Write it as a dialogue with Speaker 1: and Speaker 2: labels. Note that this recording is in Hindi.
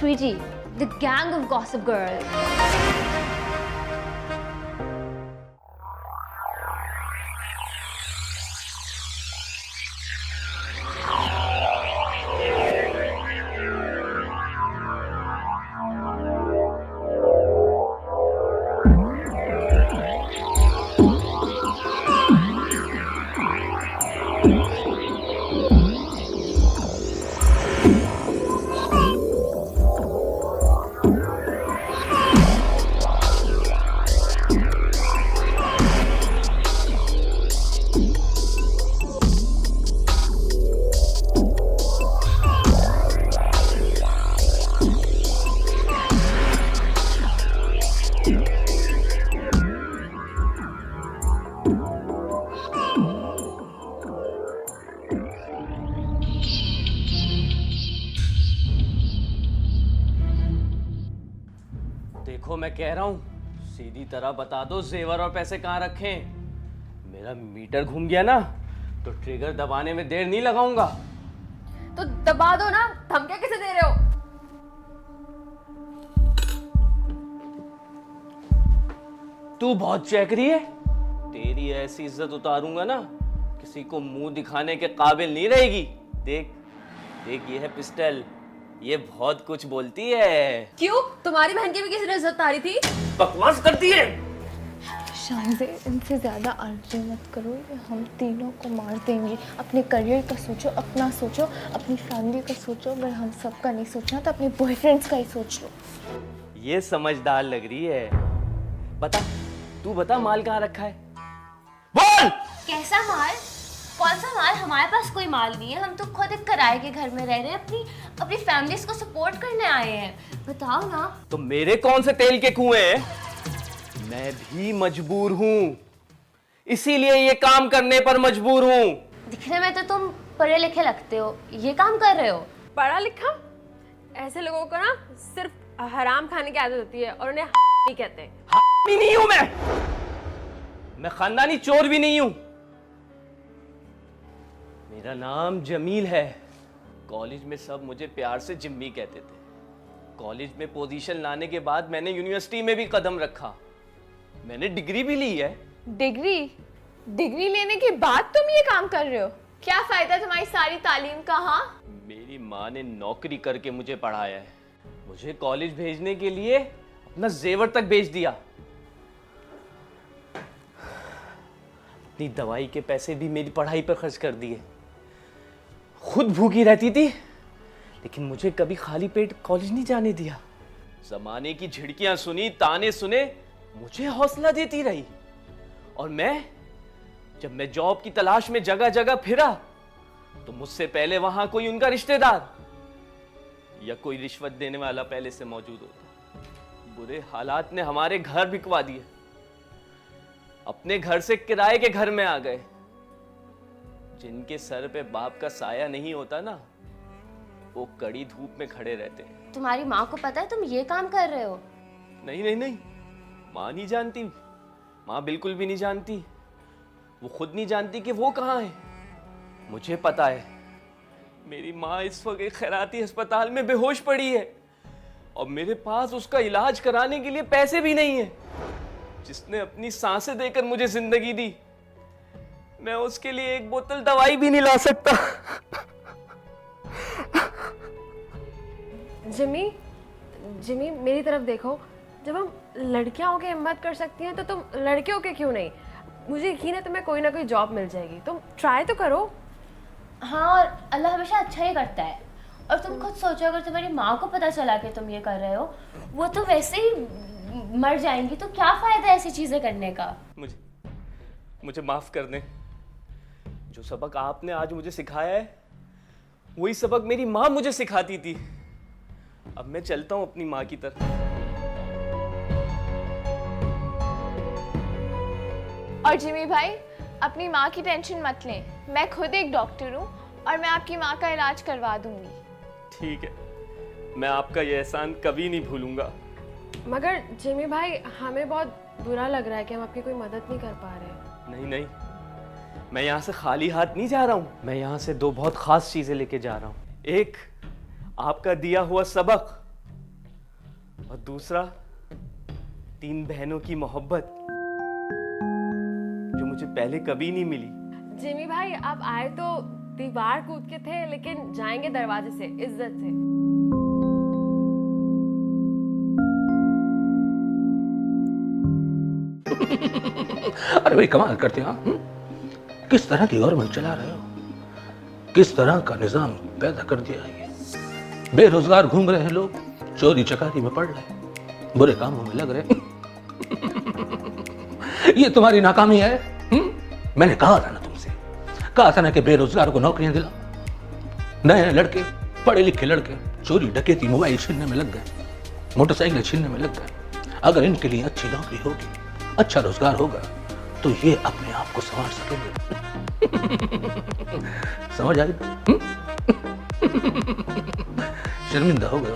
Speaker 1: sweetie, the gang of gossip girls.
Speaker 2: देखो मैं कह रहा हूँ, सीधी तरह बता दो जेवर और पैसे कहाँ रखे। मेरा मीटर घूम गया ना तो ट्रिगर दबाने में देर नहीं लगाऊंगा।
Speaker 1: तो दबा दो ना, धमकियां किसे दे रहे हो?
Speaker 2: तू बहुत चेक रही है, तेरी ऐसी इज्जत उतारूंगा ना किसी को मुंह दिखाने के काबिल नहीं रहेगी। देख देख, ये है पिस्टल, ये बहुत कुछ बोलती है।
Speaker 1: क्यों? तुम्हारी बहन की भी किसी ने इज्जत तारी थी?
Speaker 2: बकवास करती है।
Speaker 3: शांति, इनसे ज़्यादा आर्ग्यू मत करो, ये हम तीनों को मार देंगी। अपने करियर का सोचो, अपना सोचो, अपनी फैमिली का सोचो। अगर हम सबका नहीं सोचना तो अपने बॉयफ्रेंड्स का ही सोच लो।
Speaker 2: ये समझदार लग रही है। बता, तू बता माल कहाँ रखा है? बोल।
Speaker 1: कैसा माल? कौन सा माल? हमारे पास कोई माल नहीं है, हम तो खुद एक किराए के घर में रह रहे हैं, अपनी फैमिलीज को सपोर्ट करने आए हैं। बताओ ना।
Speaker 2: तो मेरे कौन से तेल के कुएं हैं? मैं भी मजबूर हूँ, इसीलिए ये काम करने पर मजबूर हूँ।
Speaker 1: दिखने में तो तुम पढ़े लिखे लगते हो, ये काम कर रहे हो?
Speaker 4: पढ़ा लिखा? ऐसे लोगों को ना सिर्फ हराम खाने की आदत होती है और उन्हें नहीं कहते।
Speaker 2: भी नहीं हूं मैं खानदानी चोर भी नहीं हूं। मेरा नाम जमील है। कॉलेज में सब मुझे प्यार से जिम्मी कहते थे। कॉलेज में पोजीशन लाने के बाद मैंने यूनिवर्सिटी में भी कदम रखा, मैंने डिग्री भी ली है।
Speaker 3: डिग्री लेने के बाद तुम ये काम कर रहे हो? क्या फायदा तुम्हारी सारी तालीम का? हाँ,
Speaker 2: मेरी माँ ने नौकरी करके मुझे पढ़ाया है, मुझे कॉलेज भेजने के लिए अपना जेवर तक बेच दिया। अपनी दवाई के पैसे भी मेरी पढ़ाई पर खर्च कर दिए। खुद भूखी रहती थी लेकिन मुझे कभी खाली पेट कॉलेज नहीं जाने दिया। जमाने की झिड़कियां सुनी, ताने सुने, मुझे हौसला देती रही। और जब मैं जॉब की तलाश में जगह जगह फिरा तो मुझसे पहले वहां कोई उनका रिश्तेदार या कोई रिश्वत देने वाला पहले से मौजूद होता। बुरे हालात ने हमारे घर बिकवा दिए, अपने घर से किराए के घर में आ गए। जिनके सर पे बाप का साया नहीं होता ना, वो कड़ी धूप में खड़े रहते हैं।
Speaker 1: तुम्हारी माँ को पता है तुम ये काम कर रहे हो?
Speaker 2: नहीं नहीं नहीं, माँ नहीं जानती, माँ बिल्कुल भी नहीं जानती। वो खुद नहीं जानती कि वो कहाँ है। मुझे पता है, मेरी माँ इस वक्त एक खैराती अस्पताल में बेहोश पड़ी है और मेरे पास उसका इलाज कराने के लिए पैसे भी नहीं है। जिसने अपनी सांसें देकर मुझे जिंदगी दी, मैं उसके लिए एक बोतल दवाई भी नहीं ला सकता।
Speaker 4: जिमी मेरी तरफ देखो, जब हम लड़कियां होकर हिम्मत कर सकती हैं तो तुम लड़के होके क्यों नहीं? मुझे यकीन है तुम्हें कोई ना कोई जॉब मिल जाएगी, तुम ट्राई तो करो।
Speaker 1: हाँ, और अल्लाह हमेशा अच्छा ही करता है। और तुम खुद सोचो, अगर तुम्हारी माँ को पता चला कि तुम ये कर रहे हो, वो तो वैसे ही मर जाएंगी, तो क्या फायदा ऐसी चीजें करने का?
Speaker 2: मुझे माफ कर दें। जो सबक आपने आज मुझे सिखाया है वही सबक मेरी माँ मुझे सिखाती थी। अब मैं चलता हूं अपनी माँ की तरफ।
Speaker 3: और जिमी भाई, अपनी माँ की टेंशन मत लें, मैं खुद एक डॉक्टर हूँ और मैं आपकी माँ का इलाज करवा दूंगी।
Speaker 2: ठीक है, मैं आपका ये एहसान कभी नहीं भूलूंगा।
Speaker 4: मगर जिमी भाई, हमें बहुत बुरा लग रहा है कि हम आपकी कोई मदद नहीं कर पा रहे।
Speaker 2: नहीं नहीं, मैं यहाँ से खाली हाथ नहीं जा रहा हूँ। मैं यहाँ से दो बहुत खास चीजें लेके जा रहा हूँ। एक, आपका दिया हुआ सबक, और दूसरा 3 बहनों की मोहब्बत जो मुझे पहले कभी नहीं मिली।
Speaker 4: जिमी भाई, आप आए तो दीवार कूद के थे, लेकिन जाएंगे दरवाजे से, इज्जत से।
Speaker 5: अरे भाई कमाल करते हैं आप। किस तरह की गवर्नमेंट चला रहे हो, किस तरह का निजाम पैदा कर दिया है ये। बेरोजगार घूम रहे हैं लोग, चोरी चकारी में पड़ रहे, बुरे कामों में लग रहे। ये तुम्हारी नाकामी है। मैंने कहा था ना तुमसे, कहा था ना कि बेरोजगार को नौकरियां दिला। नए लड़के, पढ़े लिखे लड़के चोरी डकैती मोबाइल छीनने में लग गए, मोटरसाइकिल छीनने में लग गए। अगर इनके लिए अच्छी नौकरी होगी, अच्छा रोजगार होगा, तो ये अपने आप को संवार सकेंगे। समझ आई? शर्मिंदा हो गए।